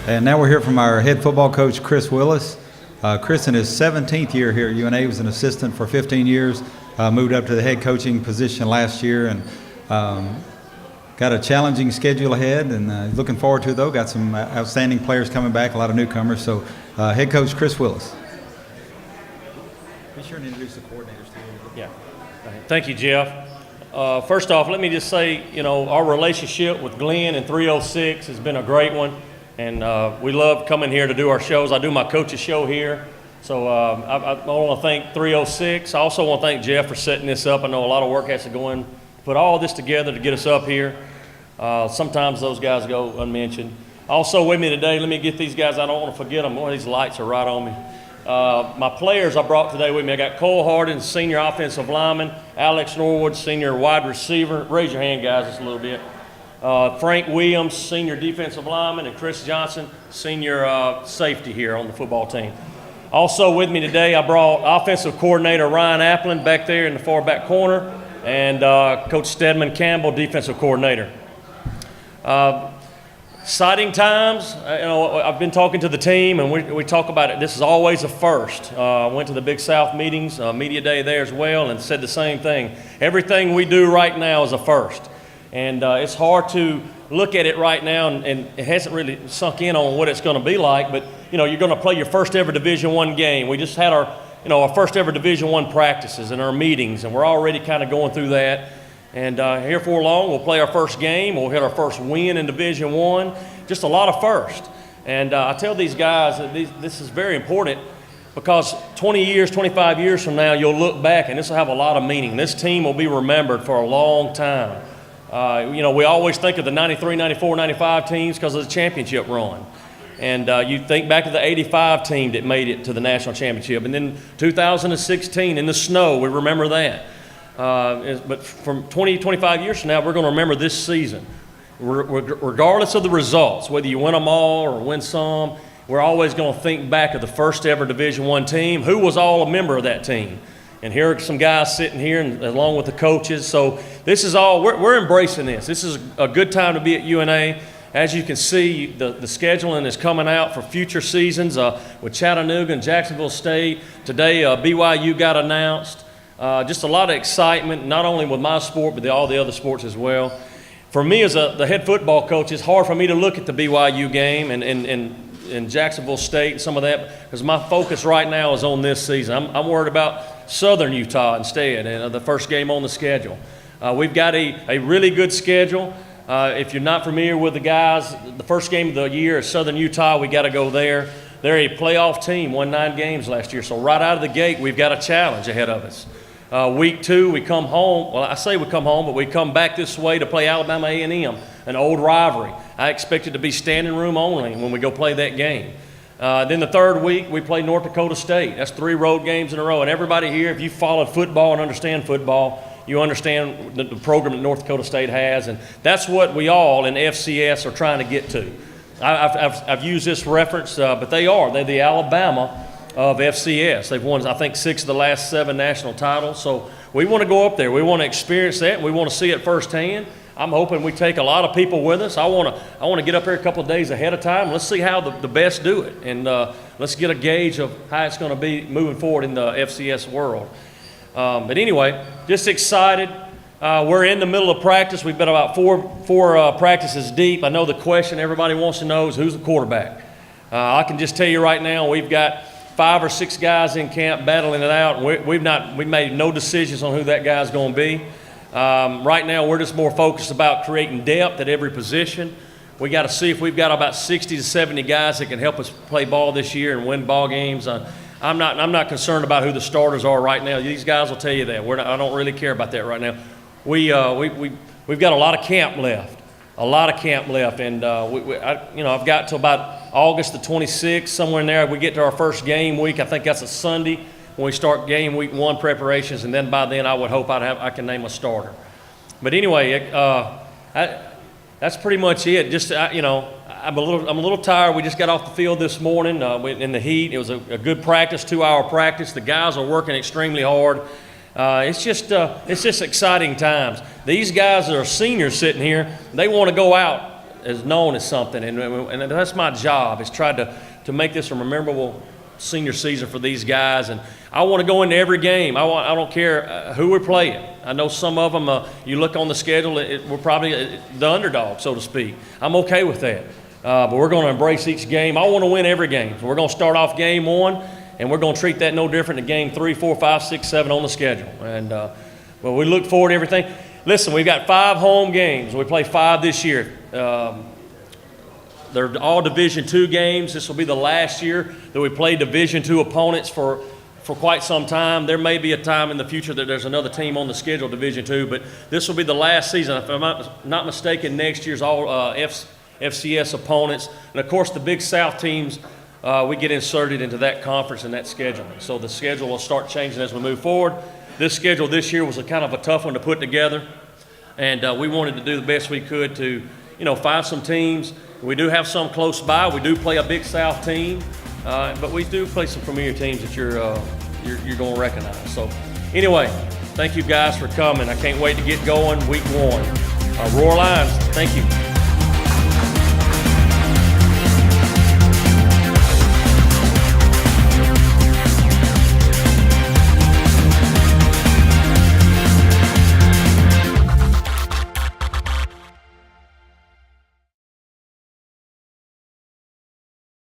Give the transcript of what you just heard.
And now we're here from our head football coach, Chris Willis. Chris, in his 17th year here at UNA, was an assistant for 15 years, moved up to the head coaching position last year, and got a challenging schedule ahead, and looking forward to it, though. Got some outstanding players coming back, a lot of newcomers. So head coach Chris Willis. Be sure to introduce the coordinators to you. Yeah. Thank you, Jeff. First off, let me just say, our relationship with Glenn and 306 has been a great one. And we love coming here to do our shows. I do my coach's show here. So I want to thank 306. I also want to thank Jeff for setting this up. I know a lot of work has to go in, put all this together to get us up here. Sometimes those guys go unmentioned. Also with me today, let me get these guys. I don't want to forget them. Boy, these lights are right on me. My players I brought today with me, I got Cole Harden, senior offensive lineman, Alex Norwood, senior wide receiver. Raise your hand, guys, just a little bit. Frank Williams, senior defensive lineman, and Chris Johnson, senior safety here on the football team. Also with me today, I brought offensive coordinator Ryan Applin back there in the far back corner, and Coach Stedman Campbell, defensive coordinator. Exciting times. I've been talking to the team, and we talk about it. This is always a first. I went to the Big South meetings, media day there as well, and said the same thing. Everything we do right now is a first. And it's hard to look at it right now, and it hasn't really sunk in on what it's going to be like. But you're going to play your first ever Division I game. We just had our first ever Division I practices and our meetings, and we're already kind of going through that. And here for long, we'll play our first game. We'll hit our first win in Division I. Just a lot of first. And I tell these guys that this is very important, because 20 years, 25 years from now, you'll look back, and this will have a lot of meaning. This team will be remembered for a long time. We always think of the 93, 94, 95 teams because of the championship run. And you think back to the 85 team that made it to the national championship. And then 2016 in the snow, we remember that. But from 20, 25 years from now, we're going to remember this season. Regardless of the results, whether you win them all or win some, we're always going to think back of the first ever Division I team. Who was all a member of that team? And here are some guys sitting here, and along with the coaches. So this is all, we're embracing this. This is a good time to be at UNA. As you can see, the scheduling is coming out for future seasons with Chattanooga and Jacksonville State. Today, BYU got announced. Just a lot of excitement, not only with my sport, but all the other sports as well. For me as the head football coach, it's hard for me to look at the BYU game and Jacksonville State and some of that, because my focus right now is on this season. I'm worried about Southern Utah instead, and the first game on the schedule. We've got a really good schedule. If you're not familiar with the guys, the first game of the year is Southern Utah. We got to go there. They're a playoff team, won 9 games last year. So right out of the gate, we've got a challenge ahead of us. Week 2, we come home. Well, I say we come home, but we come back this way to play Alabama A&M, an old rivalry. I expect it to be standing room only when we go play that game. Then the 3rd week, we play North Dakota State. That's 3 road games in a row. And everybody here, if you followed football and understand football, you understand the program that North Dakota State has. And that's what we all in FCS are trying to get to. I've used this reference, but they're the Alabama of FCS. They've won, I think, 6 of the last 7 national titles. So we want to go up there. We want to experience that. We want to see it firsthand. I'm hoping we take a lot of people with us. I want to get up here a couple of days ahead of time. Let's see how the best do it, and let's get a gauge of how it's going to be moving forward in the FCS world. But anyway, just excited. We're in the middle of practice. We've been about four practices deep. I know the question everybody wants to know is who's the quarterback. I can just tell you right now, we've got 5 or 6 guys in camp battling it out. We've made no decisions on who that guy's going to be. Right now, we're just more focused about creating depth at every position. We got to see if we've got about 60 to 70 guys that can help us play ball this year and win ball games. I'm not concerned about who the starters are right now. These guys will tell you that. I don't really care about that right now. We've got a lot of camp left. And I've got to about August the 26th, somewhere in there. We get to our first game week. I think that's a Sunday when we start game week 1 preparations, and then by then I would hope I can name a starter. But anyway, that's pretty much it. Just I'm a little tired. We just got off the field this morning in the heat. It was a good practice, 2-hour practice. The guys are working extremely hard. It's just exciting times. These guys that are seniors sitting here, they want to go out is known as something, and that's my job, is try to make this a memorable senior season for these guys. And I want to go into every game. I don't care who we're playing. I know some of them, you look on the schedule, we're probably the underdog, so to speak. I'm okay with that. But we're going to embrace each game. I want to win every game. So we're going to start off game 1, and we're going to treat that no different than game 3, 4, 5, 6, 7 on the schedule. And well, we look forward to everything. Listen, we've got 5 home games. We play 5 this year. They're all Division II games. This will be the last year that we play Division II opponents for quite some time. There may be a time in the future that there's another team on the schedule, Division II, but this will be the last season. If I'm not mistaken, next year's all FCS opponents. And, of course, the Big South teams, we get inserted into that conference and that scheduling. So the schedule will start changing as we move forward. This schedule this year was a kind of a tough one to put together, and we wanted to do the best we could to, find some teams. We do have some close by. We do play a Big South team, but we do play some familiar teams that you're going to recognize. So anyway, thank you guys for coming. I can't wait to get going week 1. Roar Lions, thank you.